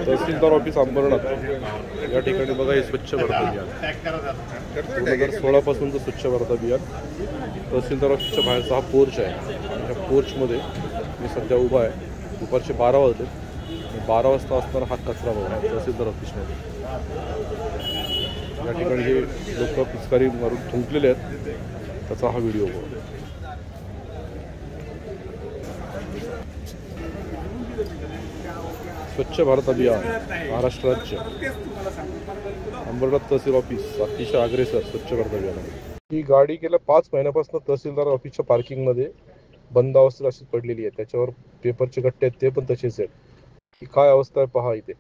तहसीलदार office Ambernath या ठिकाणी बघा हे स्वच्छ भारत अभियान 2016 पासूनचं स्वच्छ भारत अभियान. तहसीलदार ऑफिसच्या बाहेरचा हा पोर्च आहे. या पोर्चमध्ये मी सध्या उभा आहे. दुपारचे 12 वाजले. 12 वाजता असताना हा कचरा बघा तहसीलदार ऑफिसमध्ये. या ठिकाणी जे लोक पिचकारी मारून थुंकलेले आहेत त्याचा हा व्हिडिओ बघा. स्वच्छ भारत अभियान महाराष्ट्र राज्य अंबरनाथ तहसील ऑफिस अतिशय अग्रेसर स्वच्छ भारत अभियानामध्ये. ही गाडी गेल्या 5 महिन्यापासून तहसीलदार ऑफिसच्या पार्किंगमध्ये बंद अवस्थेत अशी पडलेली आहे. त्याच्यावर पेपरचे गट्टे आहेत ते पण तसेच आहेत. ही काय अवस्था आहे पहा इथे.